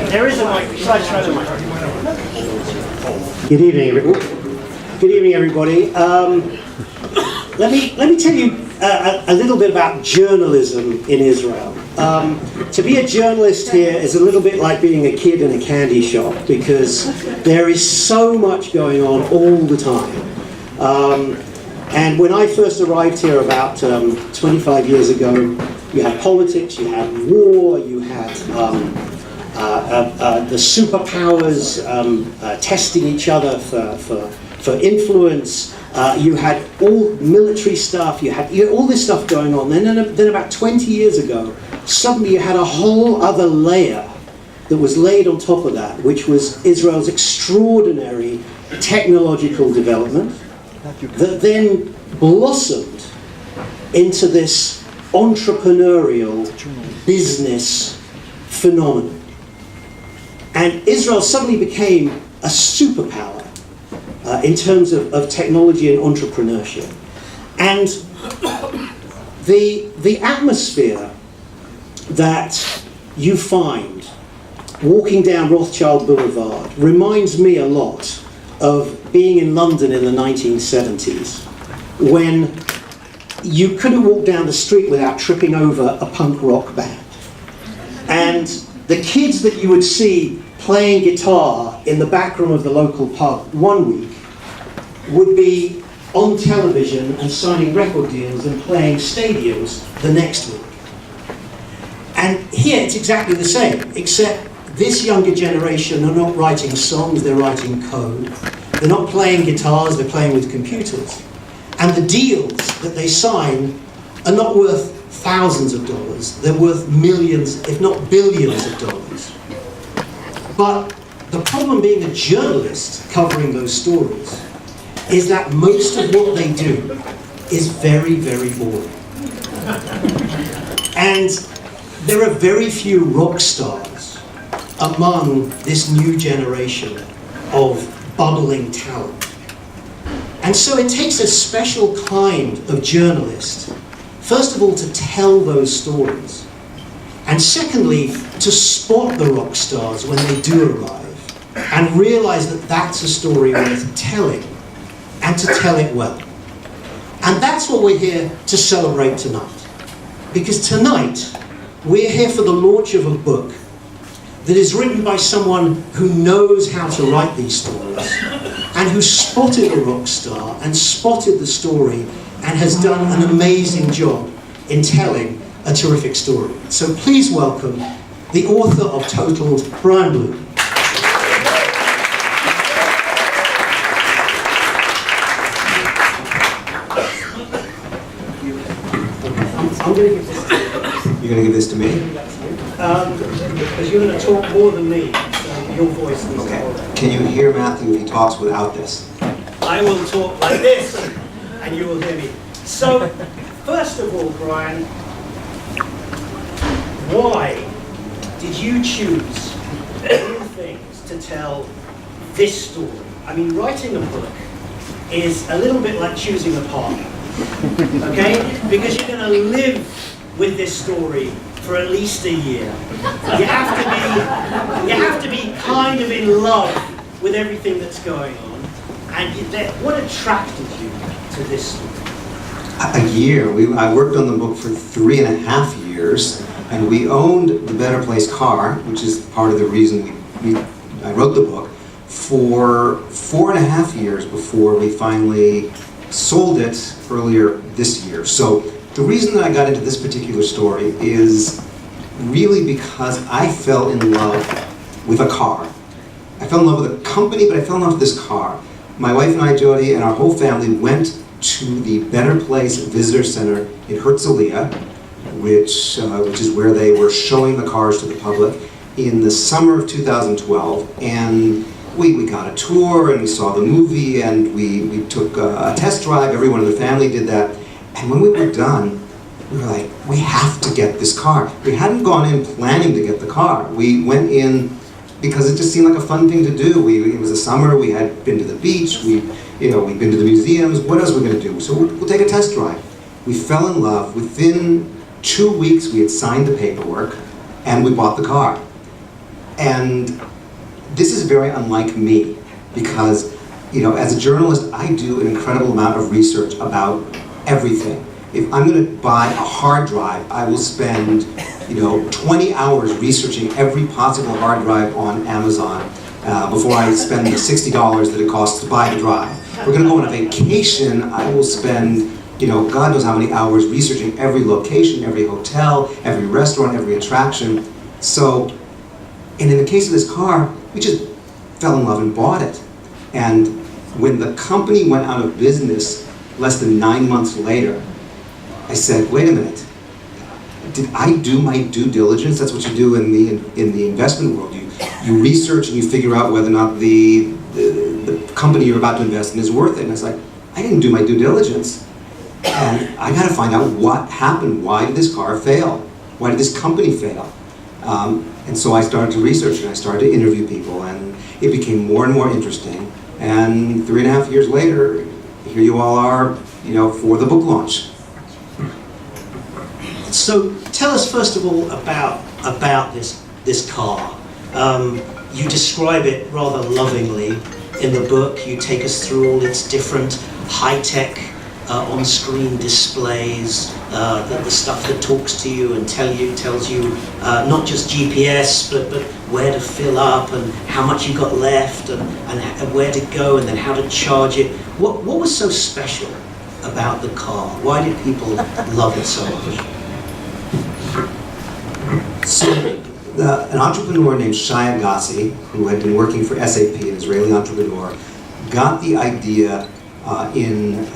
There is a mic. Shall I try the mic? Good evening, everybody. Good evening, everybody. Let me tell you a little bit about journalism in Israel. To be a journalist here is a little bit like being a kid in a candy shop because there is so much going on all the time. And when I first arrived here about 25 years ago, you had politics, you had war, you had the superpowers testing each other for influence. You had all military stuff, you had all this stuff going on. Then about 20 years ago, suddenly you had a whole other layer that was laid on top of that, which was Israel's extraordinary technological development that then blossomed into this entrepreneurial business phenomenon. And Israel suddenly became a superpower in terms of technology and entrepreneurship. And the atmosphere that you find walking down Rothschild Boulevard reminds me a lot of being in London in the 1970s, when you couldn't walk down the street without tripping over a punk rock band. And the kids that you would see playing guitar in the back room of the local pub one week would be on television and signing record deals and playing stadiums the next week. And here it's exactly the same, except this younger generation are not writing songs, they're writing code. They're not playing guitars, they're playing with computers. And the deals that they sign are not worth thousands of dollars, they're worth millions, if not billions of dollars. But the problem being a journalist covering those stories is that most of what they do is very, very boring. And there are very few rock stars among this new generation of bubbling talent. And so it takes a special kind of journalist, first of all, to tell those stories, and secondly, to spot the rock stars when they do arrive, and realize that that's a story worth telling, and to tell it well. And that's what we're here to celebrate tonight. Because tonight, we're here for the launch of a book that is written by someone who knows how to write these stories, and who spotted a rock star and spotted the story and has done an amazing job in telling a terrific story. So please welcome the author of Totaled, Brian Blum. I'm going to give this to you. You're going to give this to me? Because you're going to talk more than me, so your voice is Okay. Can you hear Matthew if he talks without this? I will talk like this, and you will hear me. So, first of all, Brian, why did you choose new things to tell this story? I mean, writing a book is a little bit like choosing a partner, okay? Because you're going to live with this story for at least a year. You have to be kind of in love with everything that's going on. And what attracted you to this story? A year. I worked on the book for 3.5 years, and we owned the Better Place car, which is part of the reason I wrote the book, for 4.5 years before we finally sold it earlier this year. So the reason that I got into this particular story is really because I fell in love with a car. I fell in love with a company, but I fell in love with this car. My wife and I, Jody, and our whole family went to the Better Place Visitor Center in Herzliya, which is where they were showing the cars to the public in the summer of 2012. And we got a tour, and we saw the movie, and we took a test drive. Everyone in the family did that. And when we were done, we were like, we have to get this car. We hadn't gone in planning to get the car. We went in because it just seemed like a fun thing to do. It was a summer, we had been to the beach, we'd been to the museums. What else were we going to do? So we'll take a test drive. We fell in love. Within 2 weeks, we had signed the paperwork, and we bought the car. And this is very unlike me because, as a journalist, I do an incredible amount of research about everything. If I'm going to buy a hard drive, I will spend, 20 hours researching every possible hard drive on Amazon before I spend the $60 that it costs to buy the drive. If we're going to go on a vacation, I will spend, God knows how many hours researching every location, every hotel, every restaurant, every attraction. So, and in the case of this car, we just fell in love and bought it. And when the company went out of business less than 9 months later, I said, wait a minute, did I do my due diligence? That's what you do in the investment world. You research and you figure out whether or not the company you're about to invest in is worth it. And it's like, I didn't do my due diligence. And I got to find out what happened. Why did this car fail? Why did this company fail? And so I started to research and I started to interview people, and it became more and more interesting. And 3.5 years later, here you all are, for the book launch. So tell us first of all about this car. You describe it rather lovingly in the book. You take us through all its different high-tech on-screen displays, the stuff that talks to you and tells you not just GPS, but where to fill up and how much you got left and where to go and then how to charge it. What was so special about the car? Why did people love it so much? So, an entrepreneur named Shai Agassi, who had been working for SAP, an Israeli entrepreneur, got the idea in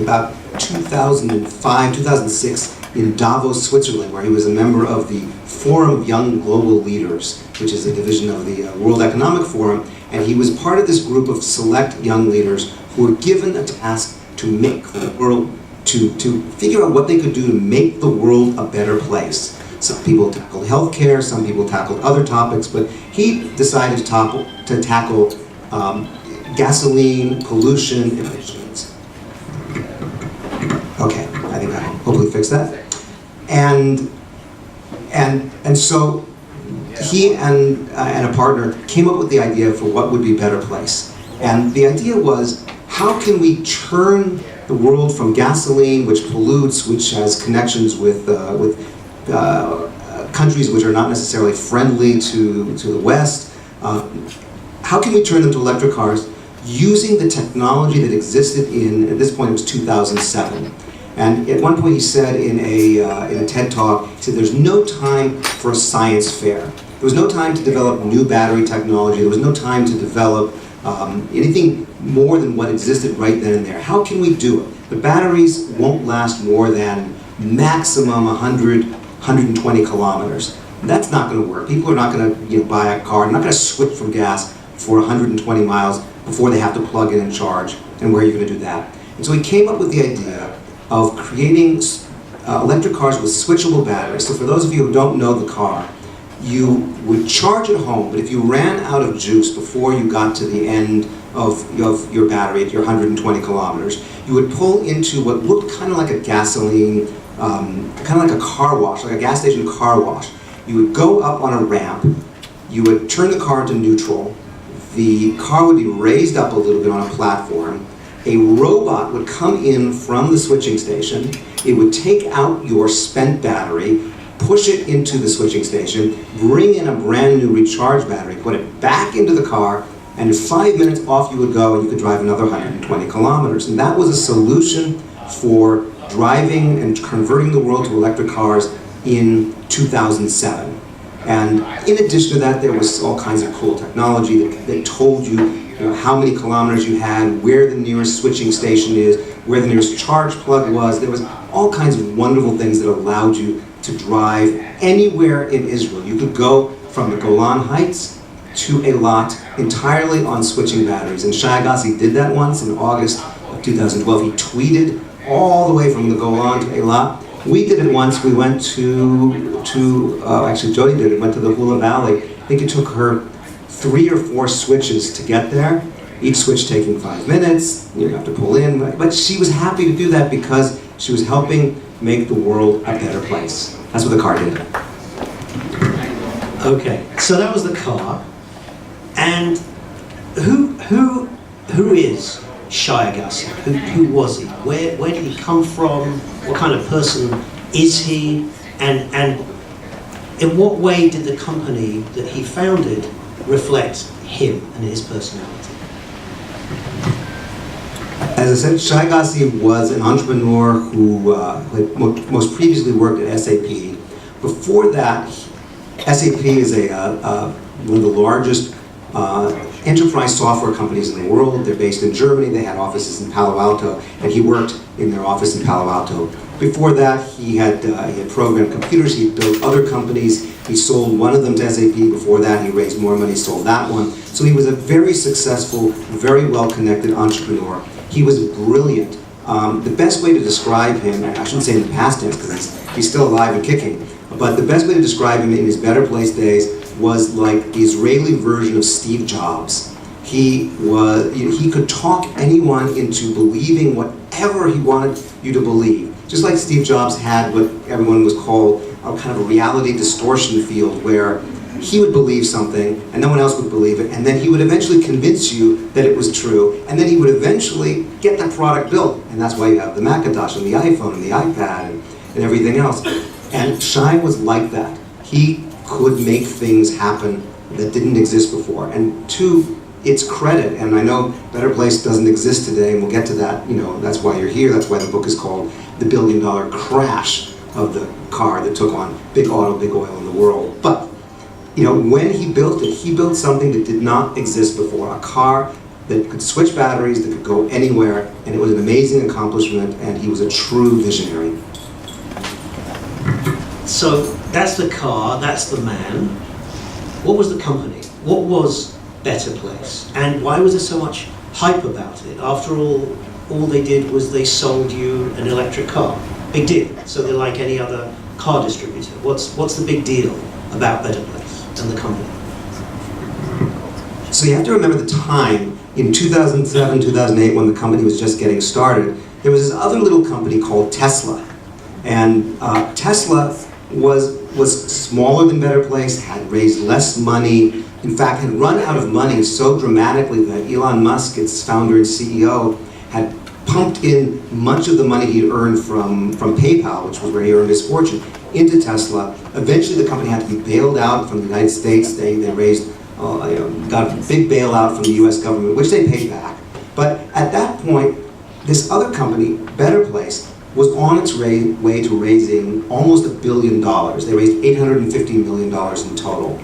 about 2005, 2006 in Davos, Switzerland, where he was a member of the Forum of Young Global Leaders, which is a division of the World Economic Forum, and he was part of this group of select young leaders who were given a task to make the world, to figure out what they could do to make the world a better place. Some people tackled healthcare, some people tackled other topics, but he decided to tackle gasoline, pollution, emissions. Okay, I think I hopefully fixed that. And so he and a partner came up with the idea for what would be a better place. And the idea was, how can we turn the world from gasoline, which pollutes, which has connections with countries which are not necessarily friendly to the West, how can we turn them to electric cars using the technology that existed at this point it was 2007. And at one point he said in a TED Talk, he said there's no time for a science fair. There was no time to develop new battery technology. There was no time to develop anything more than what existed right then and there. How can we do it? The batteries won't last more than maximum 100, 120 kilometers. That's not going to work. People are not going to buy a car, not going to switch from gas for 120 miles before they have to plug in and charge. And where are you going to do that? And so he came up with the idea of creating electric cars with switchable batteries. So for those of you who don't know the car, you would charge at home, but if you ran out of juice before you got to the end of your battery at your 120 kilometers, you would pull into what looked kind of like a gasoline, kind of like a car wash, like a gas station car wash. You would go up on a ramp, you would turn the car into neutral, the car would be raised up a little bit on a platform, a robot would come in from the switching station, it would take out your spent battery, push it into the switching station, bring in a brand new recharged battery, put it back into the car, and in 5 minutes off you would go and you could drive another 120 kilometers. And that was a solution for driving and converting the world to electric cars in 2007. And in addition to that, there was all kinds of cool technology that told you, how many kilometers you had, where the nearest switching station is, where the nearest charge plug was. There was all kinds of wonderful things that allowed you to drive anywhere in Israel. You could go from the Golan Heights to Eilat entirely on switching batteries. And Shai Agassi did that once in August of 2012. He tweeted all the way from the Golan to Eilat. We did it once. We went actually Jody did it, went to the Hula Valley. I think it took her 3 or 4 switches to get there, each switch taking 5 minutes. You have to pull in. But she was happy to do that because she was helping make the world a better place. That's what the car did. Okay, so that was the car. And who is Shai Agassi? Who was he? Where did he come from? What kind of person is he? And in what way did the company that he founded reflect him and his personality? As I said, Shai Agassi was an entrepreneur who had most previously worked at SAP. Before that, SAP is one of the largest enterprise software companies in the world. They're based in Germany. They had offices in Palo Alto, and he worked in their office in Palo Alto. Before that, he had programmed computers. He built other companies. He sold one of them to SAP. Before that, he raised more money, sold that one. So he was a very successful, very well-connected entrepreneur. He was brilliant. The best way to describe him, I shouldn't say in the past tense because he's still alive and kicking, but the best way to describe him in his Better Place days was like the Israeli version of Steve Jobs. He could talk anyone into believing whatever he wanted you to believe. Just like Steve Jobs had what everyone was called a kind of a reality distortion field where he would believe something and no one else would believe it, and then he would eventually convince you that it was true, and then he would eventually get that product built. And that's why you have the Macintosh and the iPhone and the iPad and everything else. And Shai was like that. He could make things happen that didn't exist before. And to its credit, and I know Better Place doesn't exist today, and we'll get to that, that's why you're here, that's why the book is called The $1 Billion Crash of the Car That Took on Big Auto, Big Oil in the World. But, when he built it, he built something that did not exist before, a car that could switch batteries, that could go anywhere, and it was an amazing accomplishment, and he was a true visionary. So that's the car, that's the man. What was the company? What was Better Place? And why was there so much hype about it? After all they did was they sold you an electric car. Big deal. So they're like any other car distributor. What's the big deal about Better Place and the company? So you have to remember the time, in 2007, 2008, when the company was just getting started, there was this other little company called Tesla. And Tesla was smaller than Better Place, had raised less money, in fact had run out of money so dramatically that Elon Musk, its founder and CEO, had pumped in much of the money he'd earned from PayPal, which was where he earned his fortune, into Tesla. Eventually the company had to be bailed out from the United States. They raised, got a big bailout from the US government, which they paid back. But at that point, this other company, Better Place, was on its way to raising almost $1 billion. They raised $850 million in total.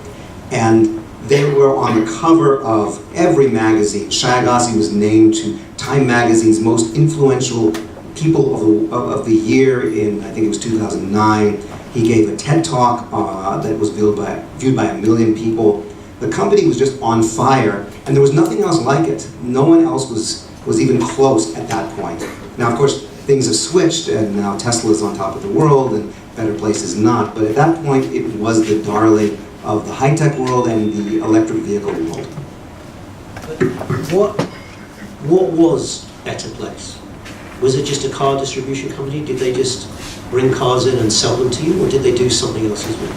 And they were on the cover of every magazine. Shai Agassi was named to Time Magazine's most influential people of the year in, I think it was 2009. He gave a TED Talk that was viewed by 1 million people. The company was just on fire, and there was nothing else like it. No one else was even close at that point. Now, of course, things have switched, and now Tesla is on top of the world, and Better Place is not. But at that point, it was the darling of the high-tech world and the electric vehicle world. What was Better Place? Was it just a car distribution company? Did they just bring cars in and sell them to you, or did they do something else as well?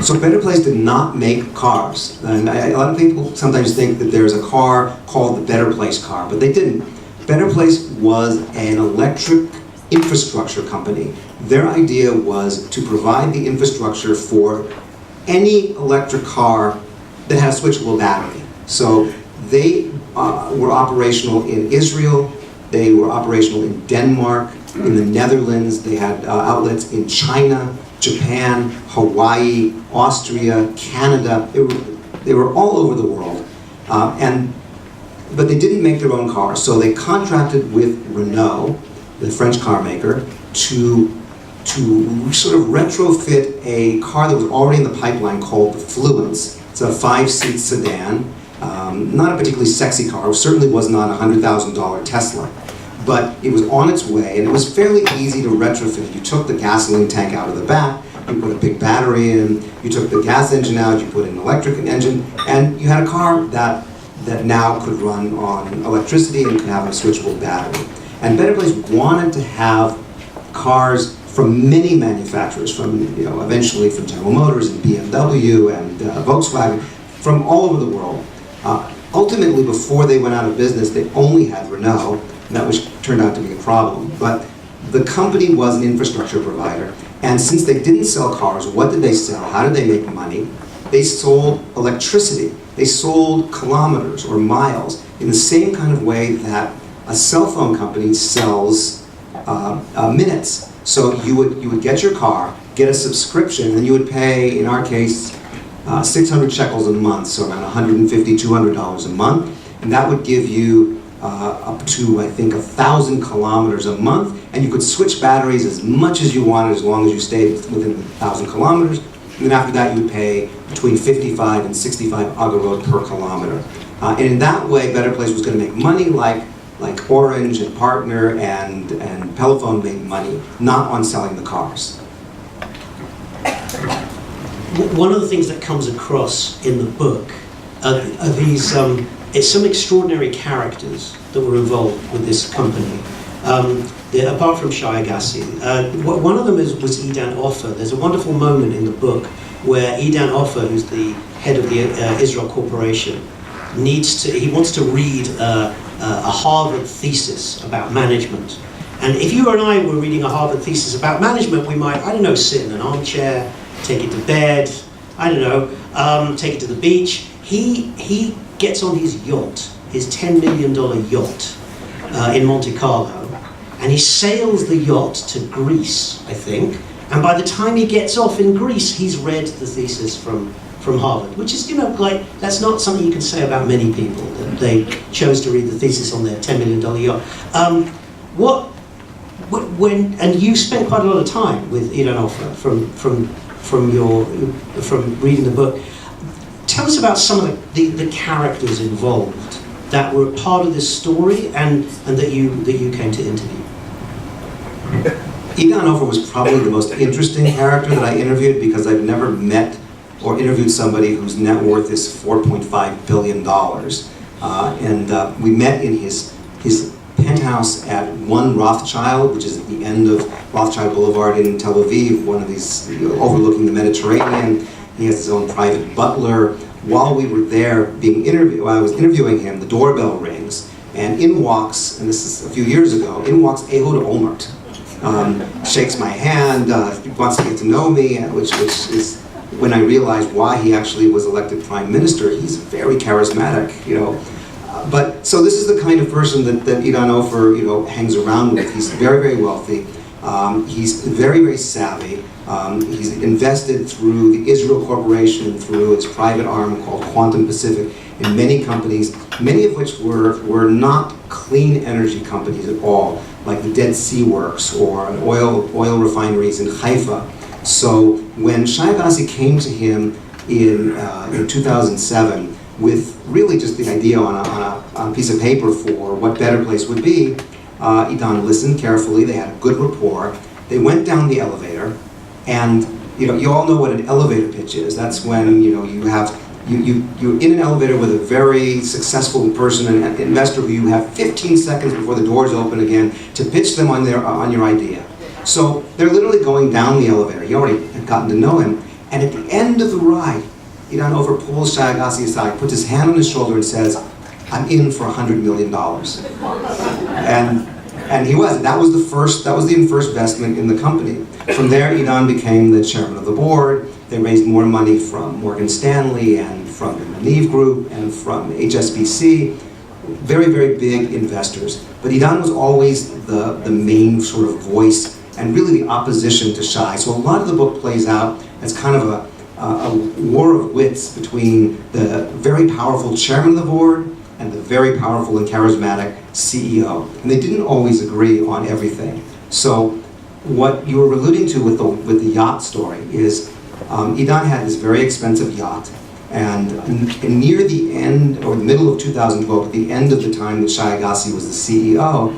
So Better Place did not make cars. And a lot of people sometimes think that there's a car called the Better Place car, but they didn't. Better Place was an electric infrastructure company. Their idea was to provide the infrastructure for any electric car that had a switchable battery. So they were operational in Israel, they were operational in Denmark, in the Netherlands, they had outlets in China, Japan, Hawaii, Austria, Canada. They were all over the world. But they didn't make their own cars, so they contracted with Renault, the French car maker, to sort of retrofit a car that was already in the pipeline called the Fluence. It's a 5-seat sedan, not a particularly sexy car. It certainly was not a $100,000 Tesla, but it was on its way, and it was fairly easy to retrofit. You took the gasoline tank out of the back, you put a big battery in, you took the gas engine out, you put in an electric engine, and you had a car that now could run on electricity and could have a switchable battery. And Better Place wanted to have cars from many manufacturers, from eventually from General Motors and BMW and Volkswagen, from all over the world. Ultimately, before they went out of business, they only had Renault, and that turned out to be a problem. But the company was an infrastructure provider, and since they didn't sell cars, what did they sell? How did they make money? They sold electricity. They sold kilometers or miles in the same kind of way that a cell phone company sells minutes. So you would get your car, get a subscription, and you would pay, in our case, 600 shekels a month, so around $150, $200 a month, and that would give you up to, I think, 1,000 kilometers a month, and you could switch batteries as much as you wanted as long as you stayed within 1,000 kilometers, and then after that you would pay between 55 and 65 agarot per kilometer. And in that way, Better Place was going to make money like Orange and Partner and Pelephone made money, not on selling the cars. One of the things that comes across in the book are these, it's some extraordinary characters that were involved with this company. Apart from Shai Agassi, one of them was Idan Offer. There's a wonderful moment in the book where Idan Offer, who's the head of the Israel Corporation, he wants to read a Harvard thesis about management. And if you and I were reading a Harvard thesis about management, we might, I don't know, sit in an armchair, take it to bed, I don't know, take it to the beach. He gets on his yacht, his $10 million yacht in Monte Carlo, and he sails the yacht to Greece, I think, and by the time he gets off in Greece, he's read the thesis from Harvard, which is, that's not something you can say about many people, that they chose to read the thesis on their $10 million yacht. And you spent quite a lot of time with Idan Offer from reading the book. Tell us about some of the characters involved that were part of this story and that you came to interview. Idan Offer was probably the most interesting character that I interviewed because I've never met or interviewed somebody whose net worth is $4.5 billion. And we met in his penthouse at One Rothschild, which is at the end of Rothschild Boulevard in Tel Aviv, one of these overlooking the Mediterranean. He has his own private butler. While we were there being interviewed, while I was interviewing him, the doorbell rings, and in walks, and this is a few years ago, in walks Ehud Olmert. Shakes my hand, wants to get to know me, which is when I realized why he actually was elected prime minister. He's very charismatic, But so this is the kind of person that Idan Offer, hangs around with. He's very, very wealthy. He's very, very savvy. He's invested through the Israel Corporation, through its private arm called Quantum Pacific, in many companies, many of which were not clean energy companies at all, like the Dead Sea Works or oil refineries in Haifa. So when Shai Agassi came to him in 2007 with really just the idea on a piece of paper for what Better Place would be, Idan listened carefully. They had a good rapport. They went down the elevator, and you all know what an elevator pitch is. That's when you're in an elevator with a very successful person, an investor who you have 15 seconds before the doors open again to pitch them on your idea. So they're literally going down the elevator. You already had gotten to know him, and at the end of the ride, Idan Offer pulls Shai Agassi aside, puts his hand on his shoulder, and says, "I'm in for $100 million." And he was. That was the first investment in the company. From there, Idan became the chairman of the board. They raised more money from Morgan Stanley and from the Maniv Group and from HSBC. Very, very big investors. But Idan was always the main sort of voice and really the opposition to Shai. So a lot of the book plays out as kind of a war of wits between the very powerful chairman of the board and the very powerful and charismatic CEO. And they didn't always agree on everything. So what you were alluding to with the yacht story is Idan had this very expensive yacht, and near the end, or the middle of 2012, at the end of the time that Shai Agassi was the CEO,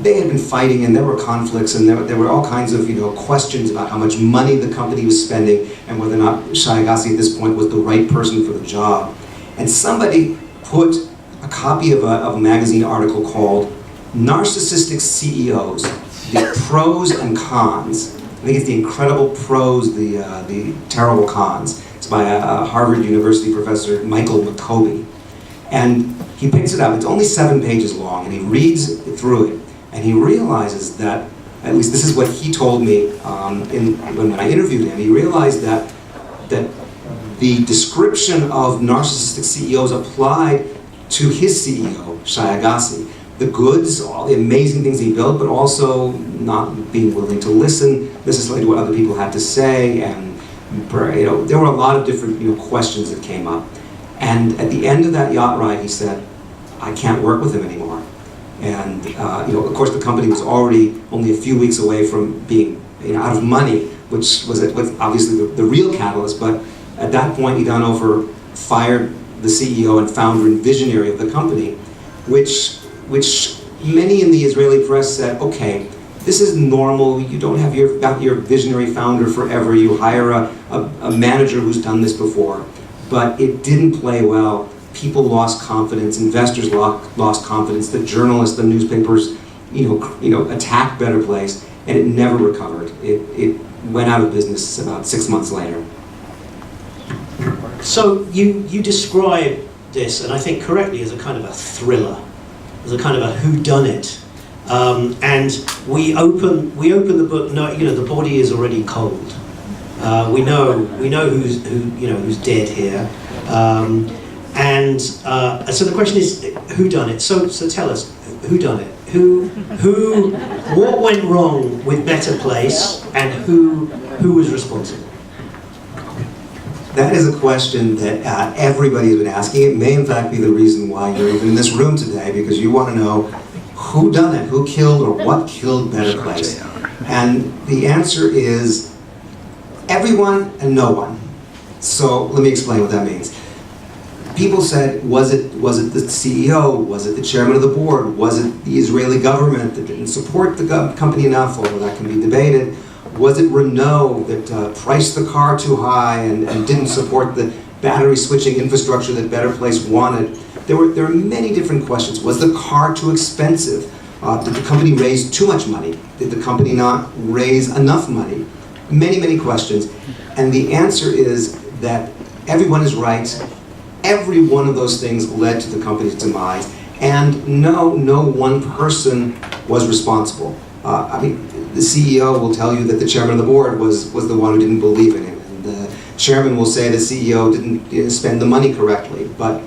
they had been fighting, and there were conflicts, and there were all kinds of questions about how much money the company was spending, and whether or not Shai Agassi at this point was the right person for the job. And somebody put a copy of a magazine article called "Narcissistic CEOs the pros and cons. I think it's the incredible pros, the terrible cons. It's by a Harvard University professor, Michael McCoby. And he picks it up. It's only 7 pages long, and he reads through it, and he realizes that, at least this is what he told me when I interviewed him, he realized that the description of narcissistic CEOs applied to his CEO, Shai Agassi. The goods, all the amazing things he built, but also not being willing to listen necessarily to what other people had to say, and there were a lot of different questions that came up. And at the end of that yacht ride, he said, "I can't work with him anymore." And of course, the company was already only a few weeks away from being out of money, which was obviously the real catalyst. But at that point, Idanov fired the CEO and founder and visionary of the company, which many in the Israeli press said, okay, this is normal. You don't have your visionary founder forever. You hire a manager who's done this before. But it didn't play well. People lost confidence. Investors lost confidence. The journalists, the newspapers, attacked Better Place, and it never recovered. It went out of business about 6 months later. So you describe this, and I think correctly, as a kind of a thriller, as a kind of a whodunit. And we open the book. No, the body is already cold. We know who's dead here. And so the question is, who done it? So tell us, who done it? What went wrong with Better Place, and who was responsible? That is a question that everybody has been asking. It may in fact be the reason why you're even in this room today, because you want to know who done it, who killed or what killed Better Place. And the answer is everyone and no one. So let me explain what that means. People said, was it the CEO? Was it the chairman of the board? Was it the Israeli government that didn't support the company enough? Although that can be debated. Was it Renault that priced the car too high and didn't support the battery switching infrastructure that Better Place wanted? There are many different questions. Was the car too expensive? Did the company raise too much money? Did the company not raise enough money? Many, many questions. And the answer is that everyone is right. Every one of those things led to the company's demise. And no one person was responsible. The CEO will tell you that the chairman of the board was the one who didn't believe in him. And the chairman will say the CEO didn't spend the money correctly. But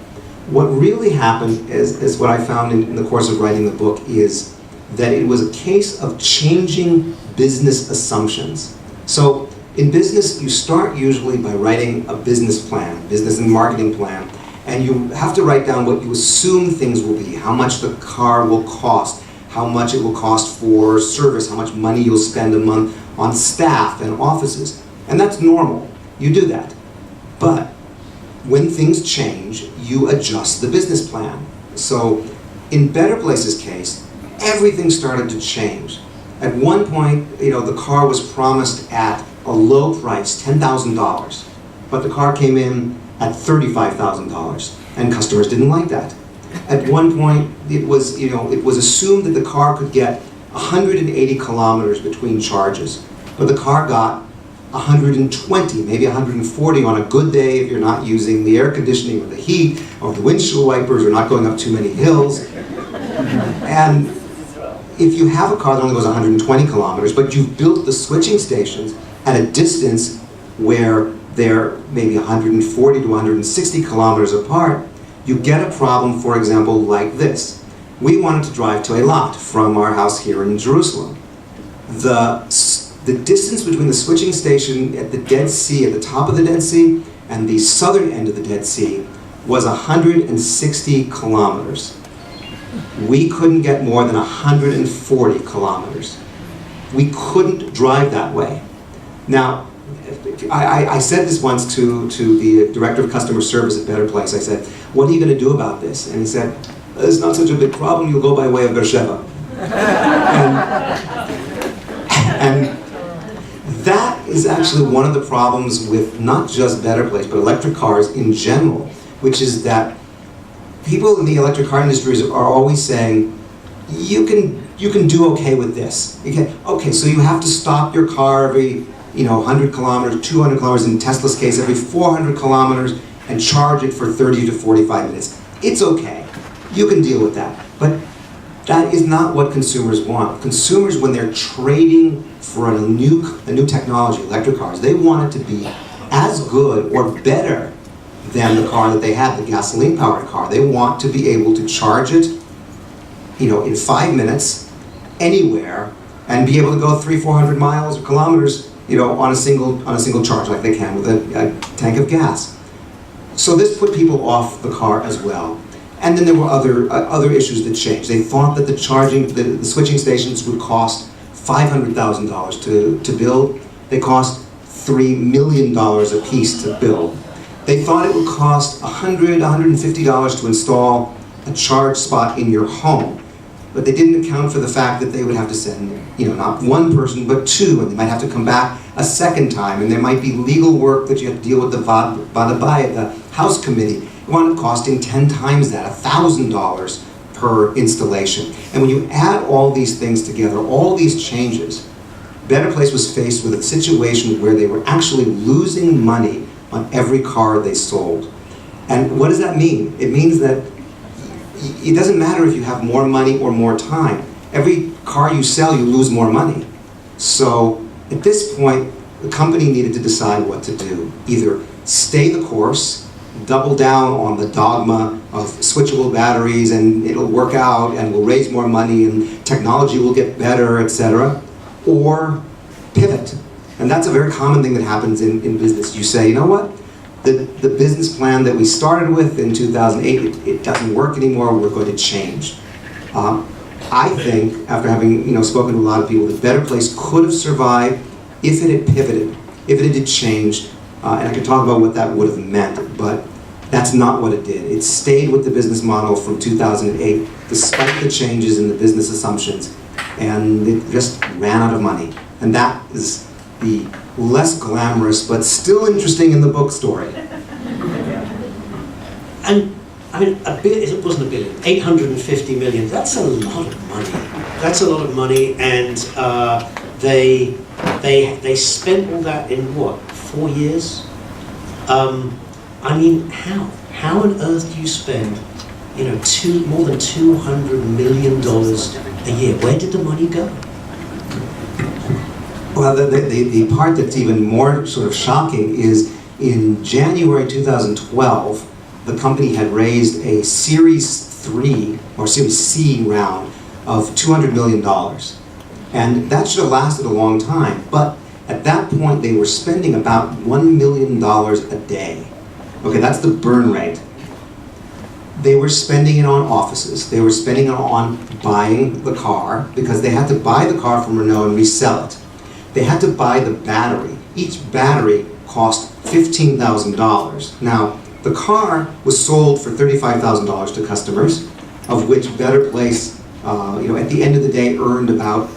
what really happened, is what I found in the course of writing the book, is that it was a case of changing business assumptions. So in business, you start usually by writing a business plan, business and marketing plan, and you have to write down what you assume things will be, how much the car will cost, how much it will cost for service, how much money you'll spend a month on staff and offices. And that's normal. You do that. But when things change, you adjust the business plan. So in Better Place's case, everything started to change. At one point, the car was promised at a low price, $10,000, but the car came in at $35,000, and customers didn't like that. At one point, it was assumed that the car could get 180 kilometers between charges, but the car got 120, maybe 140 on a good day if you're not using the air conditioning or the heat or the windshield wipers or not going up too many hills. And if you have a car that only goes 120 kilometers, but you've built the switching stations at a distance where they're maybe 140 to 160 kilometers apart, you get a problem, for example, like this. We wanted to drive to Eilat from our house here in Jerusalem. The distance between the switching station at the Dead Sea, at the top of the Dead Sea, and the southern end of the Dead Sea was 160 kilometers. We couldn't get more than 140 kilometers. We couldn't drive that way. Now, I said this once to the director of customer service at Better Place. I said, "What are you going to do about this?" And he said, "It's not such a big problem. You'll go by way of Beersheba." and that is actually one of the problems with not just Better Place, but electric cars in general, which is that people in the electric car industries are always saying, you can you can do okay with this. Okay, so you have to stop your car every 100 kilometers, 200 kilometers, in Tesla's case, every 400 kilometers, and charge it for 30 to 45 minutes. It's okay. You can deal with that. But that is not what consumers want. Consumers, when they're trading for a new technology, electric cars, they want it to be as good or better than the car that they had, the gasoline-powered car. They want to be able to charge it, in 5 minutes, anywhere, and be able to go 300-400 miles or kilometers, on a single charge, like they can with a tank of gas. So this put people off the car as well. And then there were other issues that changed. They thought that the switching stations would cost $500,000 to build. They cost $3 million a piece to build. They thought it would cost $100, $150 to install a charge spot in your home. But they didn't account for the fact that they would have to send, not one person, but two, and they might have to come back a second time, and there might be legal work that you have to deal with the House Committee. It wound up costing 10 times that, $1,000 per installation. And when you add all these things together, all these changes, Better Place was faced with a situation where they were actually losing money on every car they sold. And what does that mean? It means that it doesn't matter if you have more money or more time. Every car you sell, you lose more money. So at this point, the company needed to decide what to do. Either stay the course, double down on the dogma of switchable batteries and it'll work out and we'll raise more money and technology will get better, etc., or pivot. And that's a very common thing that happens in business. You say, you know what? The business plan that we started with in 2008, it doesn't work anymore, we're going to change. I think, after having spoken to a lot of people, that Better Place could have survived if it had pivoted, if it had changed, and I can talk about what that would have meant, but that's not what it did. It stayed with the business model from 2008, despite the changes in the business assumptions, and it just ran out of money. And that is the less glamorous, but still interesting in the book story. And I mean, it wasn't a billion, 850 million, that's a lot of money. That's a lot of money, and they spent all that in what, 4 years? I mean, how? How on earth do you spend, more than $200 million a year? Where did the money go? Well, the part that's even more sort of shocking is in January 2012, the company had raised a Series 3 or Series C round of $200 million. And that should have lasted a long time. But at that point, they were spending about $1 million a day. Okay, that's the burn rate. They were spending it on offices. They were spending it on buying the car because they had to buy the car from Renault and resell it. They had to buy the battery. Each battery cost $15,000. Now, the car was sold for $35,000 to customers, of which Better Place, at the end of the day, earned about,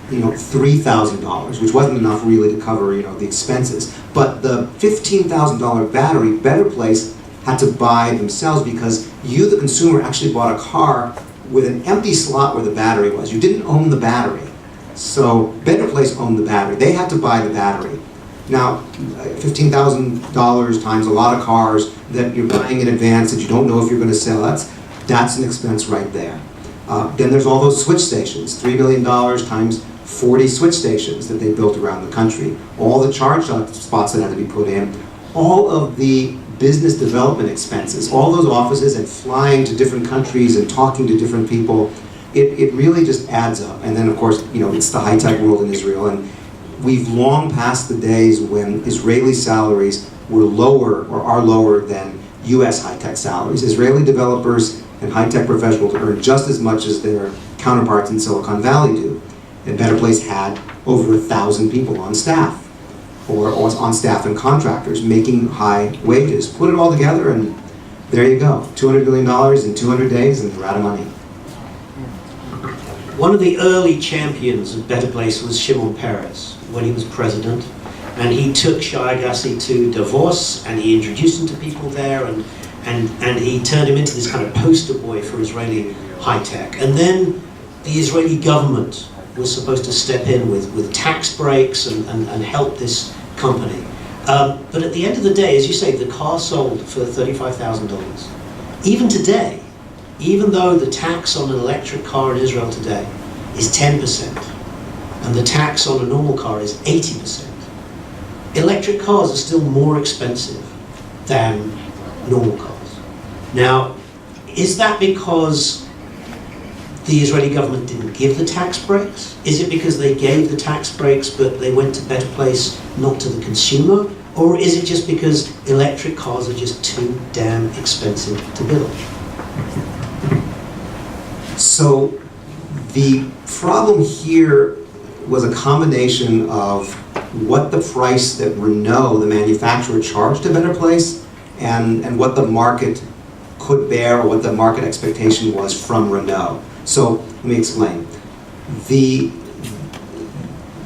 $3,000, which wasn't enough really to cover, the expenses. But the $15,000 battery, Better Place had to buy themselves because you, the consumer, actually bought a car with an empty slot where the battery was. You didn't own the battery. So Better Place owned the battery. They had to buy the battery. Now, $15,000 times a lot of cars that you're buying in advance that you don't know if you're going to sell, that's an expense right there. Then there's all those switch stations, $3 million times 40 switch stations that they built around the country, all the charge spots that had to be put in, all of the business development expenses, all those offices and flying to different countries and talking to different people. It really just adds up. And then, of course, it's the high-tech world in Israel, and we've long passed the days when Israeli salaries were lower or are lower than U.S. high-tech salaries. Israeli developers and high-tech professionals earn just as much as their counterparts in Silicon Valley do. And Better Place had over 1,000 people on staff, or on staff and contractors making high wages. Put it all together, and there you go. $200 million in 200 days, and they're out of money. One of the early champions of Better Place was Shimon Peres when he was president, and he took Shai Agassi to Davos, and he introduced him to people there, and he turned him into this kind of poster boy for Israeli high tech. And then the Israeli government was supposed to step in with tax breaks and help this company. But at the end of the day, as you say, the car sold for $35,000. Even today, even though the tax on an electric car in Israel today is 10%, and the tax on a normal car is 80%, electric cars are still more expensive than normal cars. Now, is that because the Israeli government didn't give the tax breaks? Is it because they gave the tax breaks but they went to Better Place, not to the consumer? Or is it just because electric cars are just too damn expensive to build? So the problem here was a combination of what the price that Renault, the manufacturer, charged to Better Place and what the market could bear, or what the market expectation was from Renault. So let me explain. The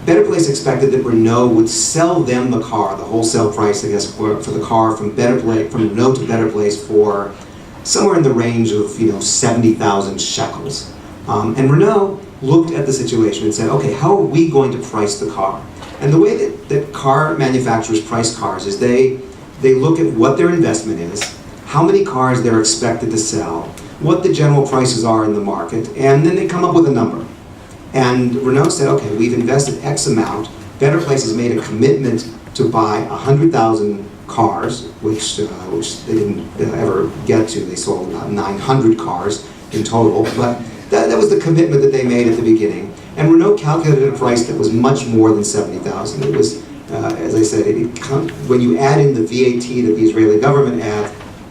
Better Place expected that Renault would sell them the car, the wholesale price, I guess, for the car from Renault to Better Place for somewhere in the range of 70,000 shekels. And Renault looked at the situation and said, okay, how are we going to price the car? And the way that car manufacturers price cars is they look at what their investment is, how many cars they're expected to sell, what the general prices are in the market, and then they come up with a number. And Renault said, okay, we've invested X amount. Better Place has made a commitment to buy 100,000 cars, which they didn't ever get to. They sold about 900 cars in total, but that was the commitment that they made at the beginning. And Renault calculated a price that was much more than 70,000. It was, as I said, when you add in the VAT that the Israeli government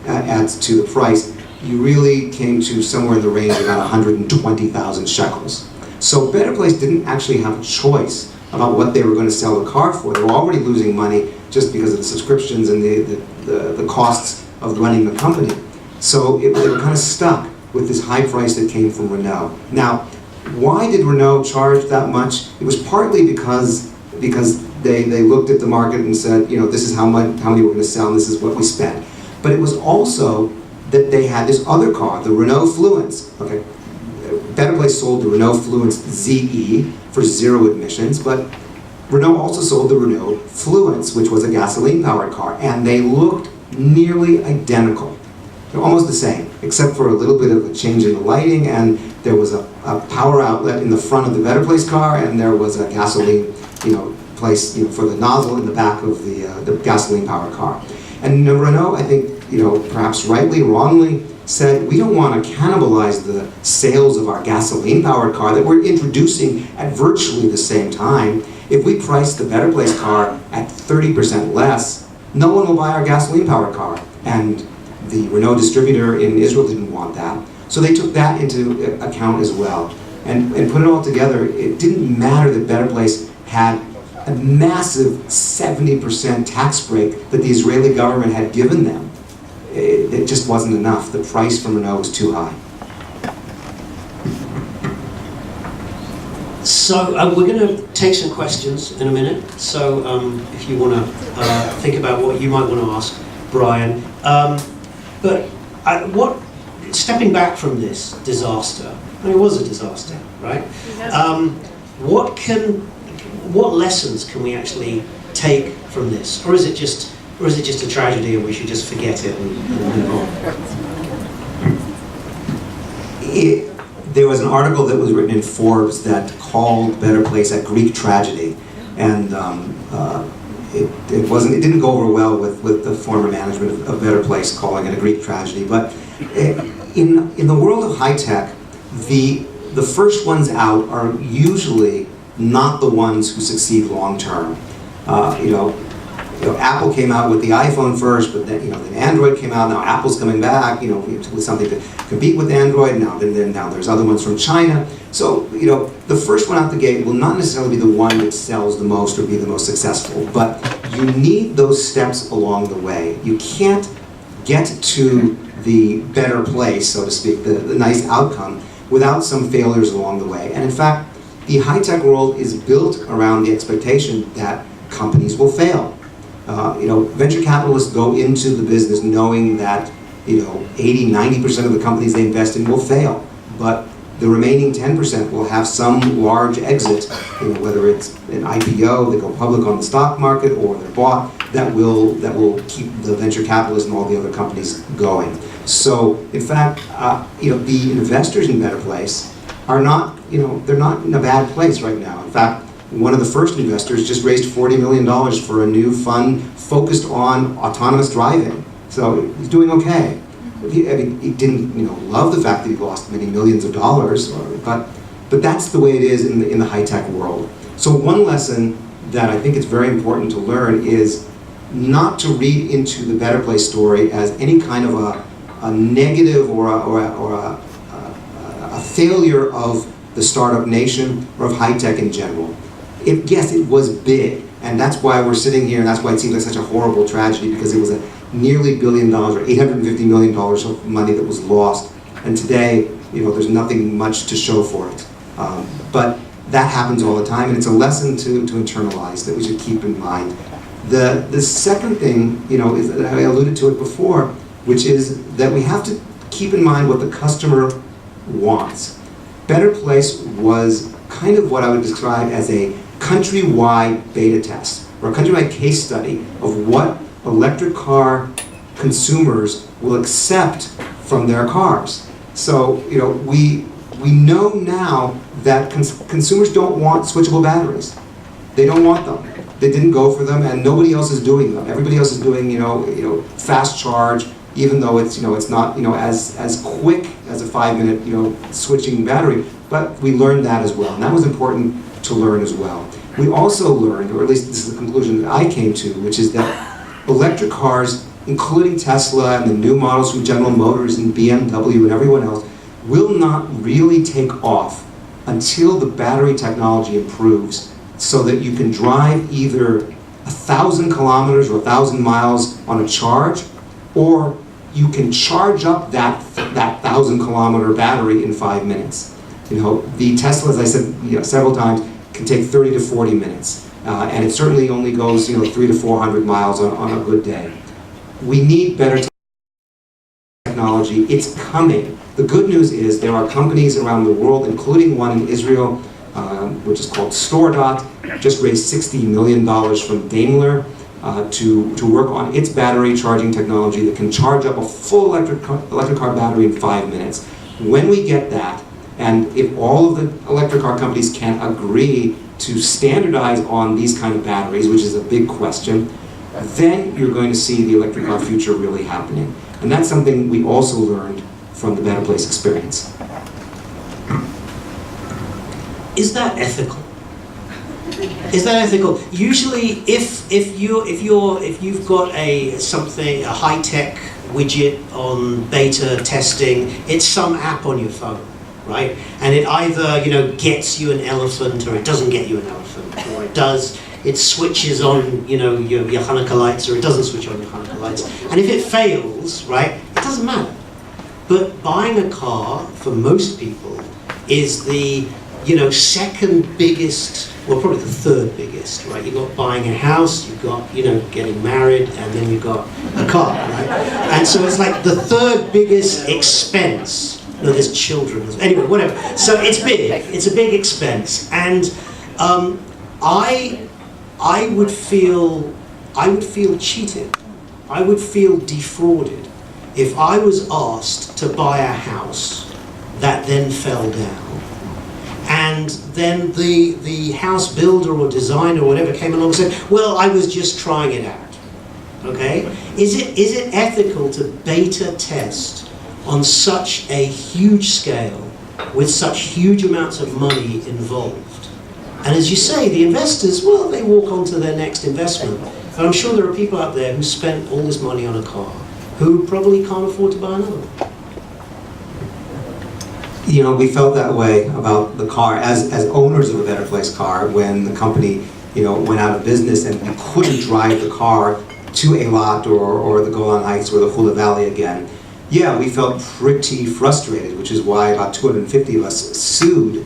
adds to the price, you really came to somewhere in the range of about 120,000 shekels. So Better Place didn't actually have a choice about what they were going to sell the car for. They were already losing money just because of the subscriptions and the costs of running the company. So they were kind of stuck with this high price that came from Renault. Now, why did Renault charge that much? It was partly because they looked at the market and said, this is how many we're going to sell, and this is what we spent. But it was also that they had this other car, the Renault Fluence. Okay, Better Place sold the Renault Fluence ZE for 0 emissions, but Renault also sold the Renault Fluence, which was a gasoline-powered car, and they looked nearly identical. They're almost the same, except for a little bit of a change in the lighting, and there was a power outlet in the front of the Better Place car, and there was a gasoline, place, for the nozzle in the back of the gasoline-powered car. And Renault, I think, perhaps rightly, wrongly, said, we don't want to cannibalize the sales of our gasoline-powered car that we're introducing at virtually the same time. If we price the Better Place car at 30% less, no one will buy our gasoline-powered car. And the Renault distributor in Israel didn't want that. So they took that into account as well. And put it all together, it didn't matter that Better Place had a massive 70% tax break that the Israeli government had given them. It just wasn't enough. The price from Renault was too high. So we're going to take some questions in a minute. So if you want to think about what you might want to ask Brian. Stepping back from this disaster, it was a disaster, right? What lessons can we actually take from this, or is it just a tragedy and we should just forget it and move on? There was an article that was written in Forbes that called Better Place a Greek tragedy, and it didn't go over well with the former management of Better Place calling it a Greek tragedy. But in the world of high tech, the first ones out are usually not the ones who succeed long term. Apple came out with the iPhone first, but then Android came out. Now Apple's coming back, with something to compete with Android. Now there's other ones from China. So the first one out the gate will not necessarily be the one that sells the most or be the most successful, but you need those steps along the way. You can't get to the better place, so to speak, the nice outcome, without some failures along the way. And in fact, the high-tech world is built around the expectation that companies will fail. Venture capitalists go into the business knowing that 80-90% of the companies they invest in will fail. But The remaining 10% will have some large exit, whether it's an IPO, they go public on the stock market, or they're bought, that will keep the venture capitalists and all the other companies going. So, in fact, the investors in Better Place are not, they're not in a bad place right now. In fact, one of the first investors just raised $40 million for a new fund focused on autonomous driving. So he's doing okay. He didn't, love the fact that he lost many millions of dollars, but that's the way it is in the high-tech world. So one lesson that I think it's very important to learn is not to read into the Better Place story as any kind of a negative or a failure of the startup nation or of high-tech in general. Yes, it was big, and that's why we're sitting here, and that's why it seems like such a horrible tragedy, because it was a nearly $1 billion or $850 million of money that was lost, and today, there's nothing much to show for it. But that happens all the time, and it's a lesson to internalize that we should keep in mind. The second thing, is that I alluded to it before, which is that we have to keep in mind what the customer wants. Better Place was kind of what I would describe as a countrywide beta test, or a countrywide case study of what electric car consumers will accept from their cars. So, we know now that consumers don't want switchable batteries. They don't want them. They didn't go for them, and nobody else is doing them. Everybody else is doing, fast charge, even though it's, it's not, as quick as a 5-minute, switching battery. But we learned that as well, and that was important to learn as well. We also learned, or at least this is the conclusion that I came to, which is that electric cars, including Tesla and the new models from General Motors and BMW and everyone else, will not really take off until the battery technology improves so that you can drive either 1,000 kilometers or 1,000 miles on a charge, or you can charge up that 1,000-kilometer battery in 5 minutes. The Tesla, as I said several times, can take 30 to 40 minutes, and it certainly only goes 300 to 400 miles on a good day. We need better technology. It's coming. The good news is there are companies around the world, including one in Israel, which is called StoreDot, just raised $60 million from Daimler to work on its battery charging technology that can charge up a full electric car battery in 5 minutes. When we get that, and if all of the electric car companies can agree to standardize on these kind of batteries, which is a big question, then you're going to see the electric car future really happening. And that's something we also learned from the Better Place experience. Is that ethical? Is that ethical? Usually, if you've got a high-tech widget on beta testing, it's some app on your phone, right? And it either gets you an elephant, or it doesn't get you an elephant, or it switches on your Hanukkah lights, or it doesn't switch on your Hanukkah lights. And if it fails, right, it doesn't matter. But buying a car for most people is the second biggest, well, probably the third biggest, right? You've got buying a house, you've got, getting married, and then you've got a car, right? And so it's like the third biggest expense. No, there's children. Anyway, whatever. So it's big. It's a big expense. And I would feel cheated. I would feel defrauded if I was asked to buy a house that then fell down. And then the house builder or designer or whatever came along and said, well, I was just trying it out. Okay? Is it ethical to beta test on such a huge scale with such huge amounts of money involved? And as you say, the investors, well, they walk on to their next investment. And I'm sure there are people out there who spent all this money on a car who probably can't afford to buy another one. We felt that way about the car as owners of a Better Place car when the company, went out of business and we couldn't drive the car to Eilat or the Golan Heights or the Hula Valley again. Yeah, we felt pretty frustrated, which is why about 250 of us sued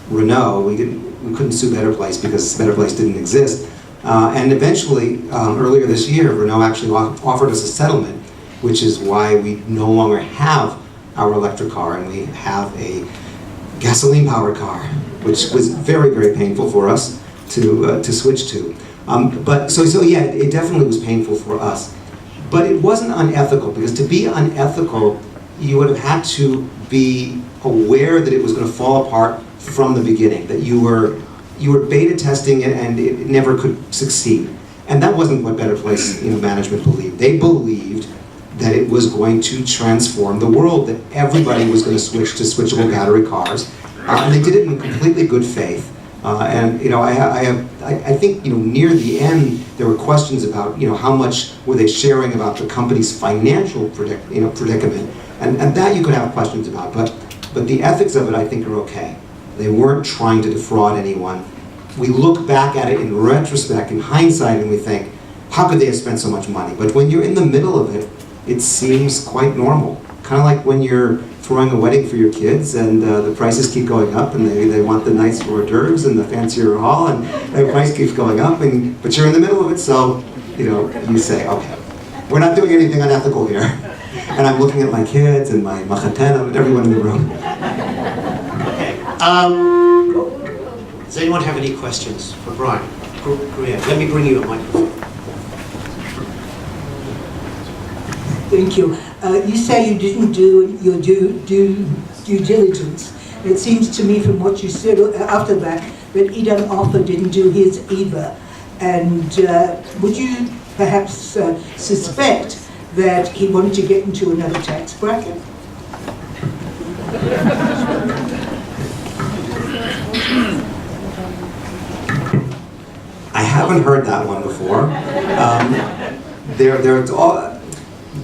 Renault. We couldn't sue Better Place because Better Place didn't exist. And eventually, earlier this year, Renault actually offered us a settlement, which is why we no longer have our electric car, and we have a gasoline-powered car, which was very, very painful for us to switch to. So yeah, it definitely was painful for us. But it wasn't unethical, because to be unethical, you would have had to be aware that it was going to fall apart from the beginning, that you were beta testing it and it never could succeed. And that wasn't what Better Place management believed. They believed that it was going to transform the world, that everybody was going to switch to switchable battery cars. And they did it in completely good faith. I think near the end there were questions about how much were they sharing about the company's financial predicament, and that you could have questions about. But the ethics of it, I think, are okay. They weren't trying to defraud anyone. We look back at it in retrospect, in hindsight, and we think, how could they have spent so much money? But when you're in the middle of it, it seems quite normal. Kind of like when you're throwing a wedding for your kids and the prices keep going up, and they want the nice hors d'oeuvres and the fancier hall, and the price keeps going up, but you're in the middle of it, so you say, okay, we're not doing anything unethical here. And I'm looking at my kids and my machatena and everyone in the room. Does anyone have any questions for Brian? Let me bring you a microphone. Thank you. You say you didn't do your due diligence. It seems to me from what you said after that Idan Arthur didn't do his either. And would you perhaps suspect that he wanted to get into another tax bracket? I haven't heard that one before.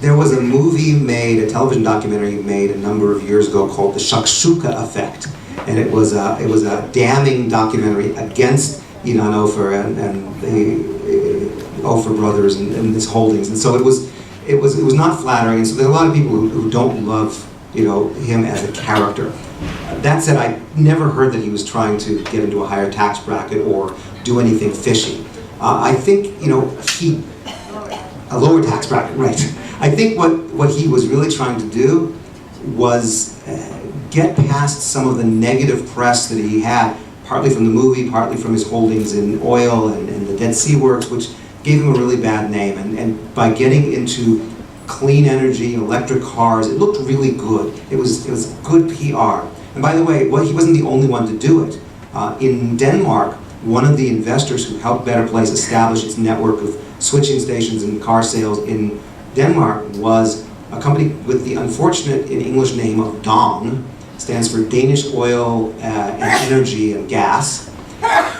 There was a movie made, a television documentary made a number of years ago called The Shakshuka Effect, and it was a damning documentary against Idan Ofer and the Ofer brothers and his holdings, and so it was not flattering. And so there are a lot of people who don't love him as a character. That said, I never heard that he was trying to get into a higher tax bracket or do anything fishy. I think a lower tax bracket, right? I think what he was really trying to do was get past some of the negative press that he had, partly from the movie, partly from his holdings in oil and the Dead Sea Works, which gave him a really bad name. And by getting into clean energy, electric cars, it looked really good. It was good PR. And by the way, he wasn't the only one to do it. In Denmark, one of the investors who helped Better Place establish its network of switching stations and car sales in Denmark was a company with the unfortunate in English name of DONG, stands for Danish Oil and Energy and Gas,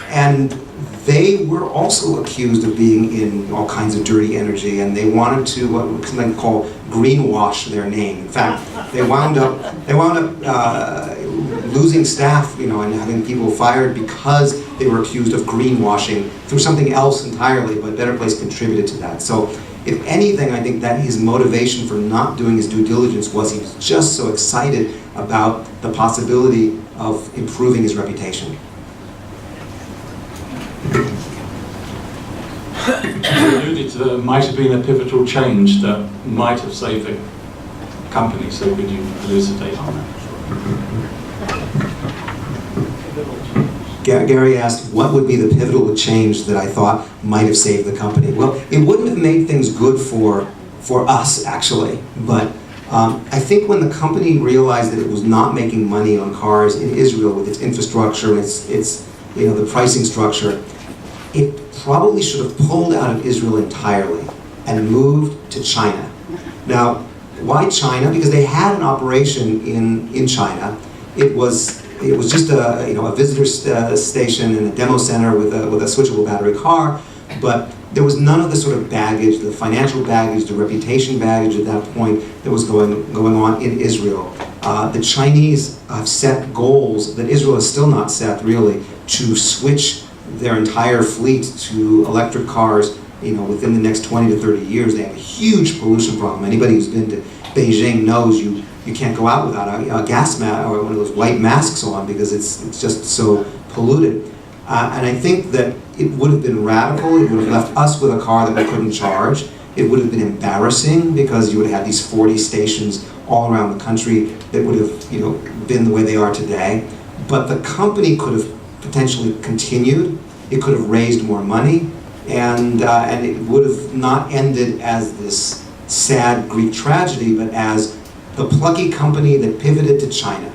and they were also accused of being in all kinds of dirty energy, and they wanted to what something called greenwash their name. In fact, they wound up losing staff, and having people fired because they were accused of greenwashing through something else entirely, but Better Place contributed to that. So if anything, I think that his motivation for not doing his due diligence was he was just so excited about the possibility of improving his reputation. You alluded to there might have been a pivotal change that might have saved the company, so could you elucidate on that? Gary asked, what would be the pivotal change that I thought might have saved the company? Well, it wouldn't have made things good for us, actually, but I think when the company realized that it was not making money on cars in Israel with its infrastructure and its the pricing structure, it probably should have pulled out of Israel entirely and moved to China. Now, why China? Because they had an operation in China. It was just a visitor station and a demo center with a switchable battery car, but there was none of the sort of baggage, the financial baggage, the reputation baggage at that point that was going on in Israel. The Chinese have set goals that Israel has still not set, really, to switch their entire fleet to electric cars, within the next 20 to 30 years. They have a huge pollution problem. Anybody who's been to Beijing knows you can't go out without a gas mask or one of those white masks on because it's just so polluted. And I think that it would have been radical. It would have left us with a car that we couldn't charge. It would have been embarrassing because you would have had these 40 stations all around the country that would have been the way they are today. but the company could have potentially continued. It could have raised more money, and it would have not ended as this sad Greek tragedy, but as the plucky company that pivoted to China.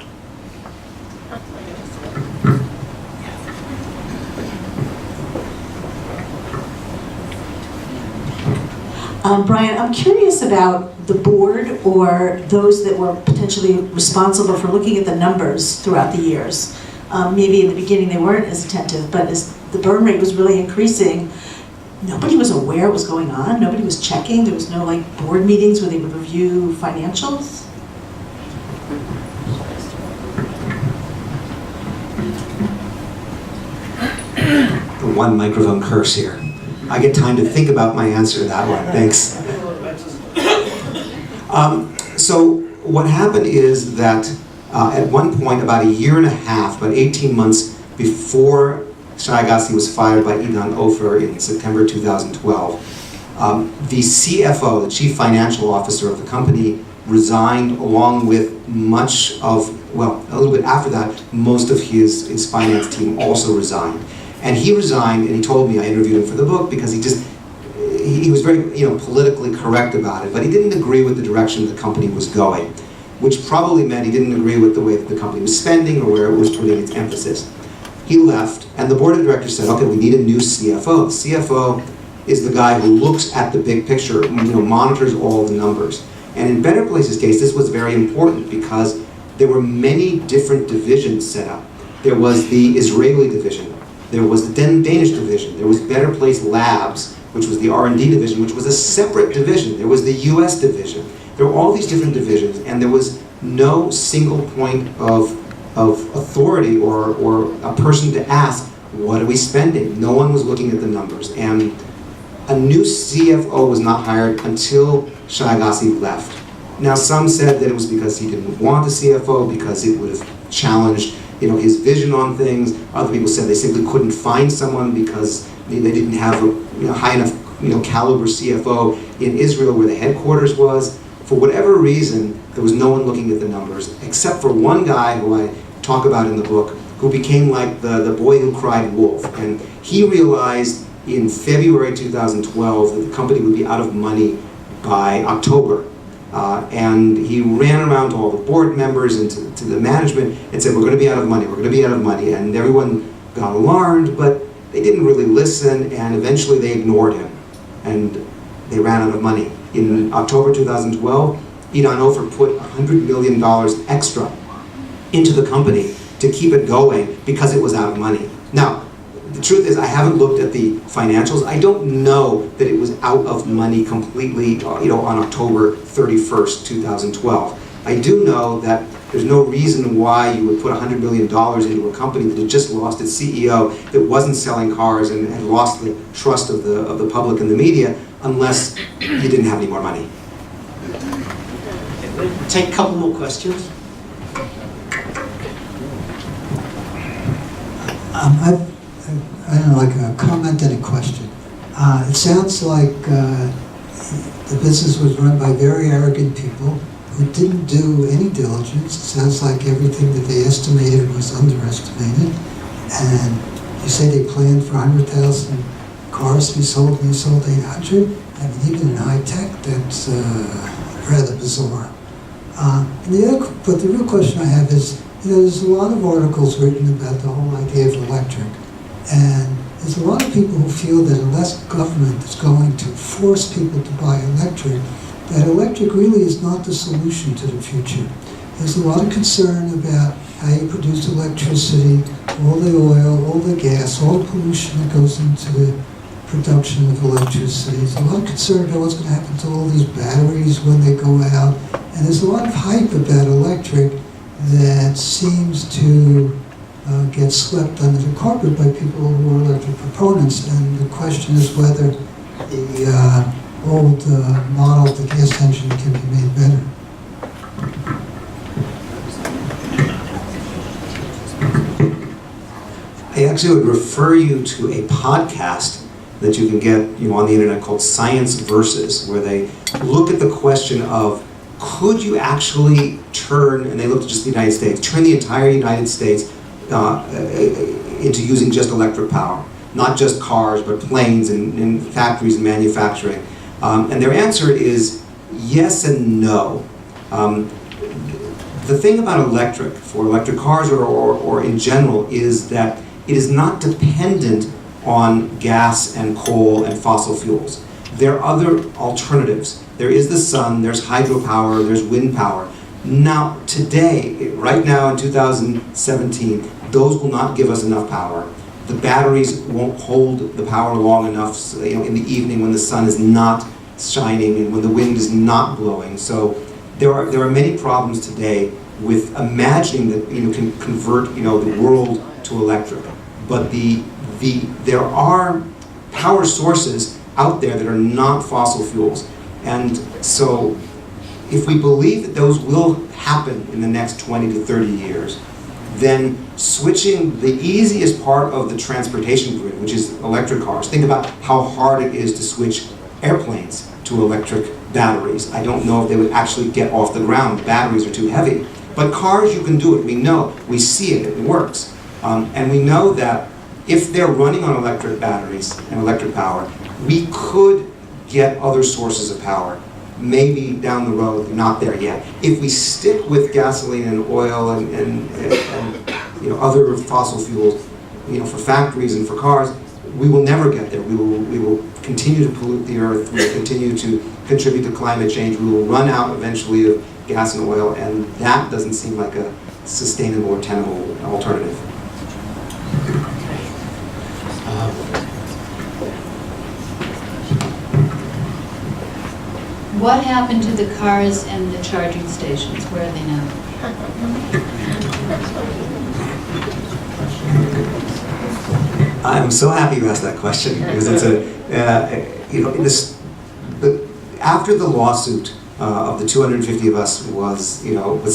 Brian, I'm curious about the board or those that were potentially responsible for looking at the numbers throughout the years. Maybe in the beginning they weren't as attentive, but as the burn rate was really increasing, nobody was aware what was going on, nobody was checking, there was no like board meetings where they would review financials. The one microphone curse here. I get time to think about my answer to that one. Thanks. So what happened is that at one point, about a year and a half, about 18 months before Shai Agassi was fired by Idan Ofer in September 2012, the CFO, the Chief Financial Officer of the company, resigned along with much of, well, a little bit after that, most of his finance team also resigned. And he resigned, and he told me, I interviewed him for the book, because he was very politically correct about it, but he didn't agree with the direction the company was going, which probably meant he didn't agree with the way that the company was spending or where it was putting its emphasis. He left, and the board of directors said, okay, we need a new CFO. The CFO is the guy who looks at the big picture, monitors all the numbers. And in Better Place's case, this was very important because there were many different divisions set up. There was the Israeli division, there was the Danish division, there was Better Place Labs, which was the R&D division, which was a separate division. There was the US division. There were all these different divisions, and there was no single point of authority or a person to ask, what are we spending? No one was looking at the numbers. And a new CFO was not hired until Shai Agassi left. Now, some said that it was because he didn't want a CFO, because it would have challenged his vision on things. Other people said they simply couldn't find someone because they didn't have a high enough caliber CFO in Israel where the headquarters was. For whatever reason, there was no one looking at the numbers, except for one guy who I talk about in the book, who became like the boy who cried wolf. And he realized in February 2012 that the company would be out of money by October. And he ran around to all the board members and to the management and said, we're going to be out of money, we're going to be out of money. And everyone got alarmed, but they didn't really listen, and eventually they ignored him. And they ran out of money. In October 2012, Idan Ofer put $100 million extra into the company to keep it going because it was out of money. Now, the truth is, I haven't looked at the financials. I don't know that it was out of money completely, on October 31st, 2012. I do know that there's no reason why you would put $100 million into a company that had just lost its CEO, that wasn't selling cars and had lost the trust of the public and the media, unless you didn't have any more money. Take a couple more questions. I don't know, like a comment and a question. It sounds like the business was run by very arrogant people who didn't do any diligence. It sounds like everything that they estimated was underestimated. And you say they planned for 100,000 cars to be sold, and you sold 800. I mean, even in high tech, that's rather bizarre. But the real question I have is, there's a lot of articles written about the whole idea of electric. And there's a lot of people who feel that unless government is going to force people to buy electric, that electric really is not the solution to the future. There's a lot of concern about how you produce electricity, all the oil, all the gas, all the pollution that goes into the production of electricity. There's a lot of concern about what's going to happen to all these batteries when they go out. And there's a lot of hype about electric that seems to get swept under the carpet by people who are electric proponents. And the question is whether the old model of the gas engine can be made better. I actually would refer you to a podcast that you can get on the internet called Science Versus, where they look at the question of, could you actually turn, and they looked at just the United States, turn the entire United States into using just electric power, not just cars, but planes and factories and manufacturing? And their answer is yes and no. The thing about electric, for electric cars or in general, is that it is not dependent on gas and coal and fossil fuels. There are other alternatives. There is the sun, there's hydropower, there's wind power. Now, today, right now in 2017, those will not give us enough power. The batteries won't hold the power long enough, so, in the evening when the sun is not shining and when the wind is not blowing. So there are many problems today with imagining that can convert the world to electric. But there are power sources out there that are not fossil fuels. And so if we believe that those will happen in the next 20 to 30 years, then switching the easiest part of the transportation grid, which is electric cars. Think about how hard it is to switch airplanes to electric batteries. I don't know if they would actually get off the ground. Batteries are too heavy. But cars, you can do it. We know. We see it. It works. And we know that if they're running on electric batteries and electric power, we could get other sources of power. Maybe down the road, not there yet. If we stick with gasoline and oil and other fossil fuels, for factories and for cars, we will never get there. We will continue to pollute the earth. We will continue to contribute to climate change. We will run out eventually of gas and oil, and that doesn't seem like a sustainable or tenable alternative. What happened to the cars and the charging stations? Where are they now? I'm so happy you asked that question because it's after the lawsuit of the 250 of us was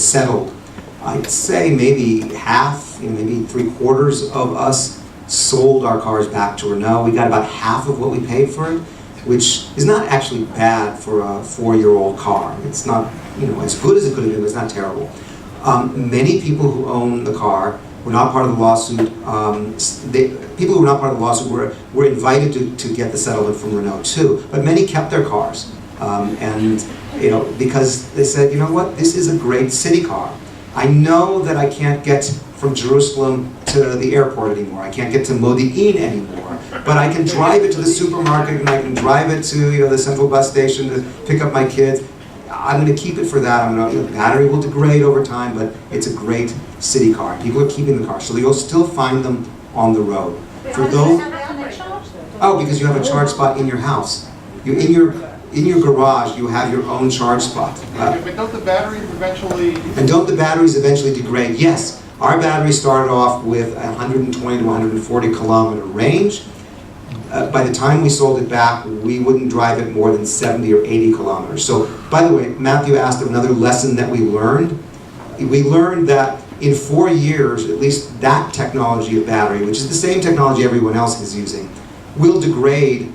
settled, I'd say maybe half, maybe 3/4 of us sold our cars back to Renault. We got about half of what we paid for it, which is not actually bad for a 4-year-old car. It's not, as good as it could have been, but it's not terrible. Many people who own the car were not part of the lawsuit. People who were not part of the lawsuit were invited to get the settlement from Renault too, but many kept their cars. Because they said, what, this is a great city car. I know that I can't get from Jerusalem to the airport anymore. I can't get to Modi'in anymore. But I can drive it to the supermarket and I can drive it to the central bus station to pick up my kids. I'm going to keep it for that. The battery will degrade over time, but it's a great city car. People are keeping the car, so you'll still find them on the road. For those, because you have a charge spot in your house. In your garage, you have your own charge spot. But don't the batteries eventually... And don't the batteries eventually degrade? Yes. Our battery started off with 120 to 140 kilometer range. By the time we sold it back, we wouldn't drive it more than 70 or 80 kilometers. So, by the way, Matthew asked another lesson that we learned. We learned that in 4 years, at least that technology of battery, which is the same technology everyone else is using, will degrade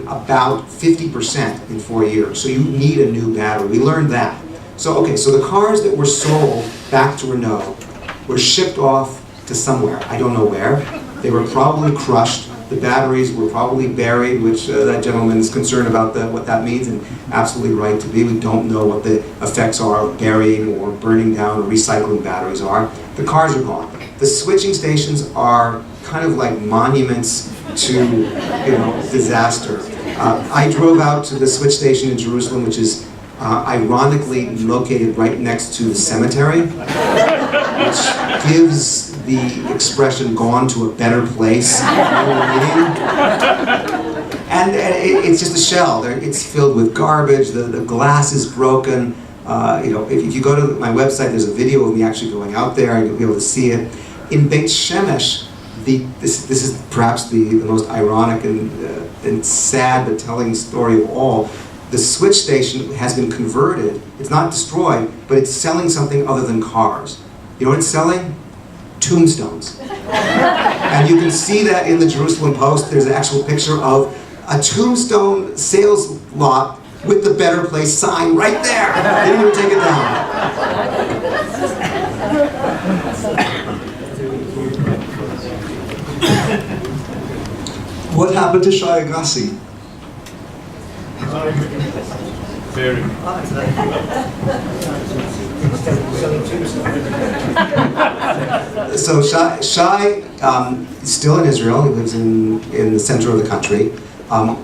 about 50% in 4 years. So you need a new battery. We learned that. So the cars that were sold back to Renault were shipped off to somewhere. I don't know where. They were probably crushed. The batteries were probably buried, which that gentleman is concerned about what that means, and absolutely right to be. We don't know what the effects are of burying or burning down or recycling batteries are. The cars are gone. The switching stations are kind of like monuments to disaster. I drove out to the switch station in Jerusalem, which is ironically located right next to the cemetery, which gives the expression "gone to a better place." And it's just a shell. It's filled with garbage. The glass is broken. If you go to my website, there's a video of me actually going out there, and you'll be able to see it. In Beit Shemesh, this is perhaps the most ironic and sad but telling story of all. The switch station has been converted. It's not destroyed, but it's selling something other than cars. You know what it's selling? Tombstones. And you can see that in the Jerusalem Post. There's an actual picture of a tombstone sales lot with the Better Place sign right there. They didn't even take it down. What happened to Shai Agassi? Very. So Shai is still in Israel. He lives in the center of the country.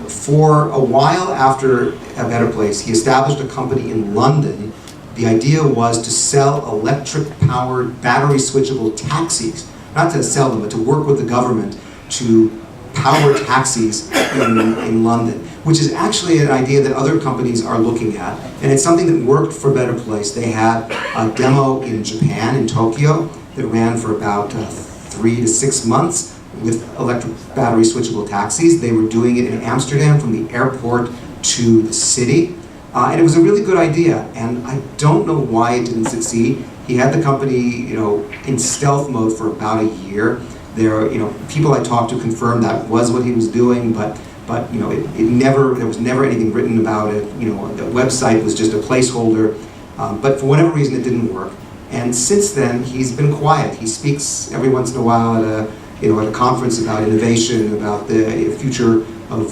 For a while after A Better Place, he established a company in London. The idea was to sell electric-powered, battery-switchable taxis. Not to sell them, but to work with the government to power taxis in London, which is actually an idea that other companies are looking at. And it's something that worked for Better Place. They had a demo in Japan, in Tokyo, that ran for about 3 to 6 months with electric battery switchable taxis. They were doing it in Amsterdam from the airport to the city. And it was a really good idea, and I don't know why it didn't succeed. He had the company, in stealth mode for about a year. There, people I talked to confirmed that was what he was doing, but there was never anything written about it. The website was just a placeholder. But for whatever reason, it didn't work. And since then, he's been quiet. He speaks every once in a while at a conference about innovation, about the future of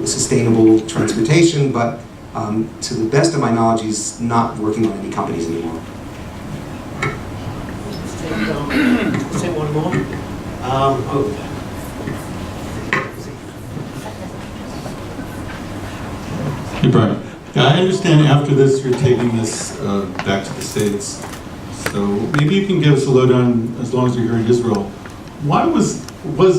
sustainable transportation. But to the best of my knowledge, he's not working on any companies anymore. Let's take one more. Hey, Brian. Yeah, I understand after this you're taking this back to the States. So maybe you can give us a lowdown, as long as you're here in Israel. Why was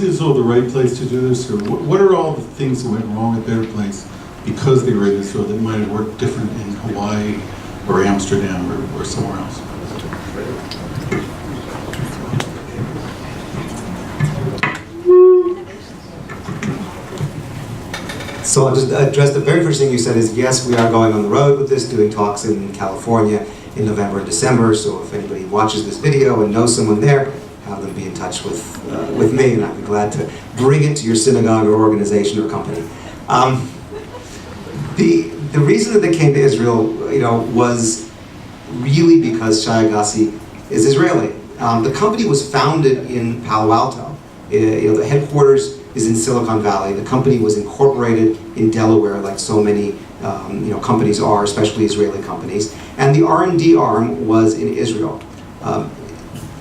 Israel the right place to do this? Or what are all the things that went wrong at Better Place because they were in Israel that might have worked different in Hawaii or Amsterdam or somewhere else? So I'll just address the very first thing you said is, yes, we are going on the road with this, doing talks in California in November and December. So if anybody watches this video and knows someone there, have them be in touch with me, and I'd be glad to bring it to your synagogue or organization or company. The reason that they came to Israel, was really because Shai Agassi is Israeli. The company was founded in Palo Alto. The headquarters is in Silicon Valley. The company was incorporated in Delaware, like so many companies are, especially Israeli companies. And the R&D arm was in Israel.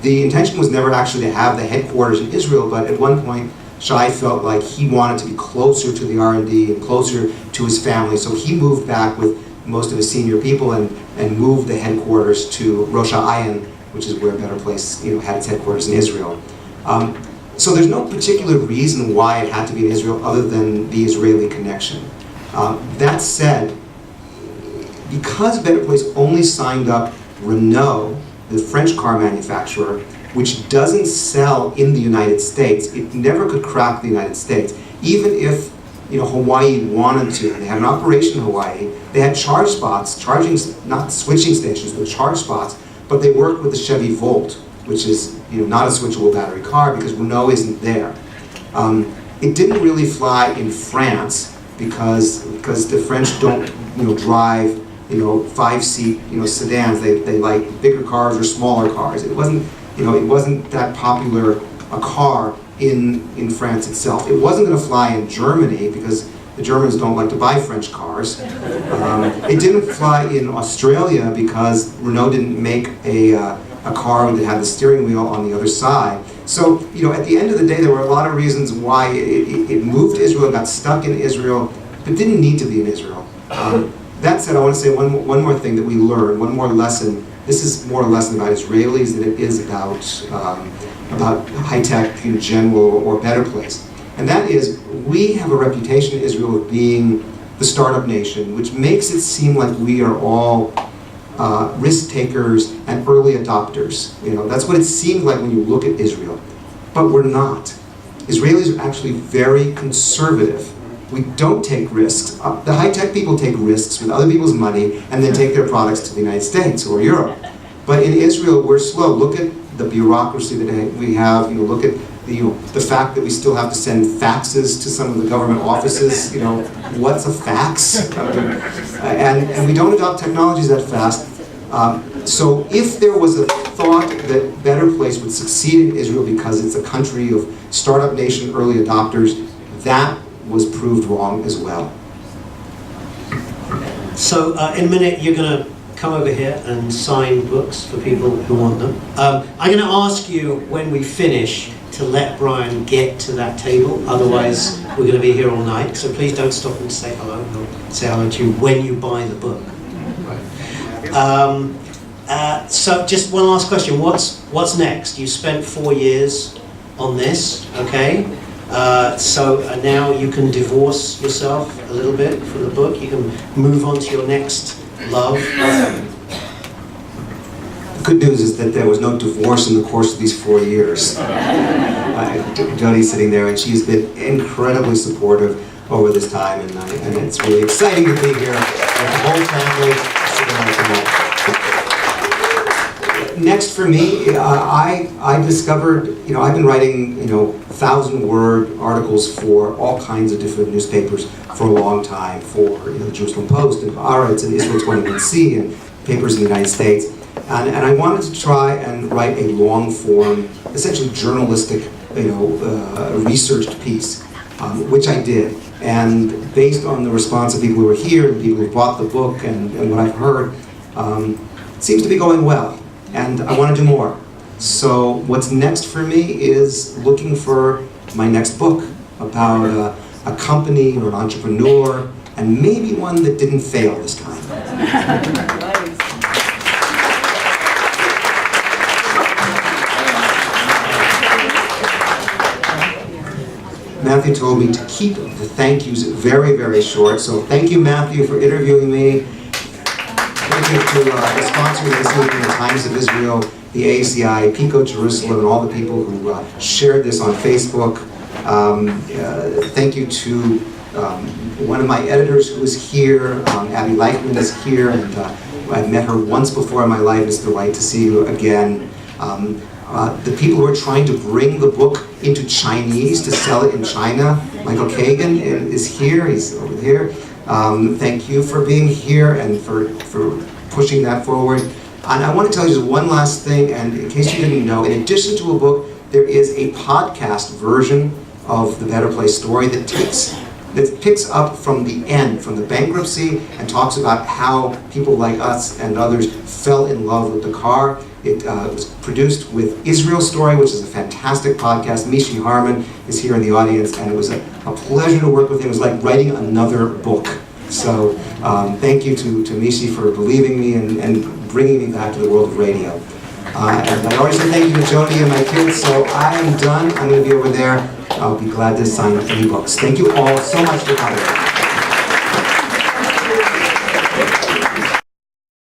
The intention was never actually to have the headquarters in Israel, but at one point, Shai felt like he wanted to be closer to the R&D and closer to his family, so he moved back with most of his senior people and moved the headquarters to Rosh Hashanah, which is where Better Place had its headquarters in Israel. So there's no particular reason why it had to be in Israel other than the Israeli connection. That said, because Better Place only signed up Renault, the French car manufacturer, which doesn't sell in the United States, it never could crack the United States. Even if Hawaii wanted to, they had an operation in Hawaii, they had charge spots, not switching stations, but charge spots, but they worked with the Chevy Volt, which is not a switchable battery car because Renault isn't there. It didn't really fly in France because the French don't drive 5-seat sedans. They like bigger cars or smaller cars. It wasn't that popular a car in France itself. It wasn't going to fly in Germany because the Germans don't like to buy French cars. It didn't fly in Australia because Renault didn't make a car that had the steering wheel on the other side. So, at the end of the day, there were a lot of reasons why it moved to Israel, got stuck in Israel, but didn't need to be in Israel. That said, I want to say one more thing that we learned, one more lesson. This is more a lesson about Israelis than it is about high-tech in general or Better Place. And that is, we have a reputation in Israel of being the startup nation, which makes it seem like we are all risk takers and early adopters. That's what it seems like when you look at Israel. But we're not. Israelis are actually very conservative. We don't take risks. The high-tech people take risks with other people's money and then take their products to the United States or Europe. But in Israel, we're slow. Look at the bureaucracy that we have. Look at the fact that we still have to send faxes to some of the government offices. What's a fax? And we don't adopt technologies that fast. So if there was a thought that Better Place would succeed in Israel because it's a country of startup nation early adopters, that was proved wrong as well. So in a minute, you're going to come over here and sign books for people who want them. I'm going to ask you when we finish to let Brian get to that table. Otherwise, we're going to be here all night. So please don't stop and say hello. He'll say hello to you when you buy the book. So just one last question. What's next? You spent 4 years on this, okay? So now you can divorce yourself a little bit for the book. You can move on to your next love. The good news is that there was no divorce in the course of these 4 years. Jodi's sitting there, and she's been incredibly supportive over this time, and it's really exciting to be here with the whole family sitting on tonight. Next for me, I discovered, I've been writing, 1,000-word articles for all kinds of different newspapers for a long time, for the Jerusalem Post and Haaretz and Israel 21C and papers in the United States. And I wanted to try and write a long-form, essentially journalistic, researched piece, which I did. And based on the response of people who were here and people who bought the book and what I've heard, it seems to be going well. And I want to do more. So what's next for me is looking for my next book about a company or an entrepreneur, and maybe one that didn't fail this time. Matthew told me to keep the thank yous very, very short. So thank you, Matthew, for interviewing me. Thank you to the sponsors this evening, the Times of Israel, the ACI, Pico Jerusalem, and all the people who shared this on Facebook. Thank you to one of my editors who is here, Abby Leichman is here, and I've met her once before in my life. It's a delight to see you again. The people who are trying to bring the book into Chinese to sell it in China, Michael Kagan is here, he's over there. Thank you for being here and for pushing that forward. And I want to tell you just one last thing, and in case you didn't know, in addition to a book, there is a podcast version of The Better Place story that picks up from the end, from the bankruptcy, and talks about how people like us and others fell in love with the car. It was produced with Israel Story, which is a fantastic podcast. Mishi Harman is here in the audience, and it was a pleasure to work with him. It was like writing another book. So thank you to Mishi for believing me and bringing me back to the world of radio. And I already said thank you to Jodi and my kids, so I am done. I'm going to be over there. I'll be glad to sign any books. Thank you all so much for coming.